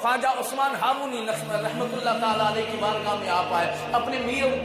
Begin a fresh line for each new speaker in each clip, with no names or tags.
ख्वाजा उस्मान हारूनी रहमतुल्लाह ताला अलैह की बारगाह में आप आए, अपने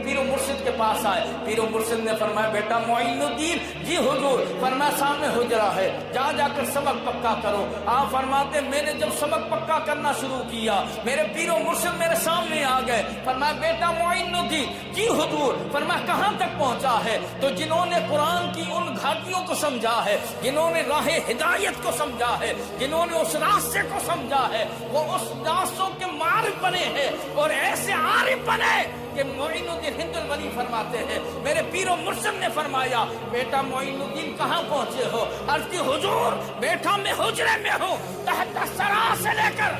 पीर मुर्शिद के पास आए। पीर मुर्शिद ने फरमाया बेटा मोइनुद्दीन, जी हुजूर। फरमाया सामने हुजरा है, जा जाकर सबक पक्का करो। आप फरमाते मैंने जब सबक पक्का करना शुरू किया, मेरे पीर मुर्शिद मेरे सामने आ गए। फरमाया बेटा मोइनुद्दीन, जी हुजूर। फरमाया कहाँ तक पहुँचा है? तो जिन्होंने कुरान की उन घाटियों को समझा है, जिन्होंने राह हिदायत को समझा है, जिन्होंने उस रास्ते को समझा है, वो उस रास्तों के मारिफ बने हैं और ऐसे आरिफ बने कि मोइनुद्दीन हिंदुल वली फरमाते हैं, मेरे पीरो मुर्शिद ने फरमाया बेटा मोइनुद्दीन कहाँ पहुंचे हो? अर्ज़ की हुजूर बेटा मैं हुजरे में हूँ, तहत सरा से लेकर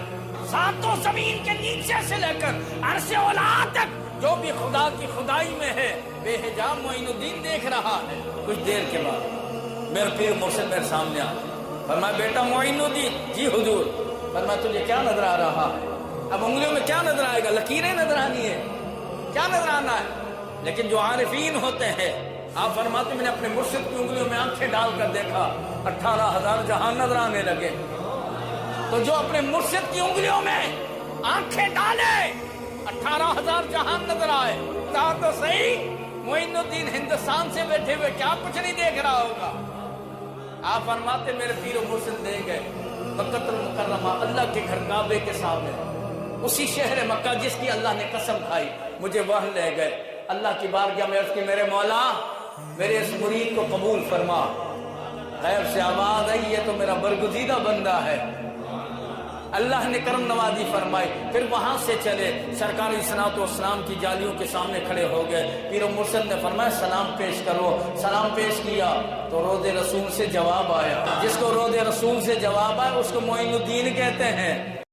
सातों जमीन के नीचे से लेकर अर्श औला तक जो भी खुदा की खुदाई में है बेहिजाब मोइनुद्दीन देख रहा है। कुछ देर के बाद मेरे पीर मुर्शिद मेरे सामने आ, फरमाया बेटा मोइनुद्दीन, जी हुजूर। फरमाया तुझे क्या नजर आ रहा है? अब उंगलियों में क्या नजर आएगा? लकीरें नजर आनी है, क्या नजर आना है? लेकिन जो आरिफीन होते हैं, आप फरमाते मैंने अपने मुर्शिद की उंगलियों में आंखें डालकर देखा, 18,000 जहान नजर आने लगे। तो जो अपने मुर्शिद की उंगलियों में आंखें डाले 18,000 जहान नजर आए। कहा तो सही मोइनुद्दीन हिंदुस्तान से बैठे हुए क्या कुछ नहीं देख रहा होगा? आप फरमाते मेरे पीर मुर्शिद ले गए मक्कातुल मुकर्रमा, अल्लाह के घर काबे के सामने, उसी शहर मक्का जिसकी अल्लाह ने कसम खाई, मुझे वह ले गए। अल्लाह की बारगाह में अर्ज़ की मेरे मौला मेरे इस मुरीद को कबूल फरमा। गैब से आवाज आई ये तो मेरा बरगुज़ीदा बंदा है। अल्लाह ने करम नवाजी फरमाई। फिर वहां से चले, सरकार इस्लात व इस्लाम की जालियों के सामने खड़े हो गए। पीर मुर्शिद ने फरमाया सलाम पेश करो। सलाम पेश किया तो रोज़े रसूल से जवाब आया। जिसको रोज़े रसूल से जवाब आया उसको मोइनुद्दीन कहते हैं।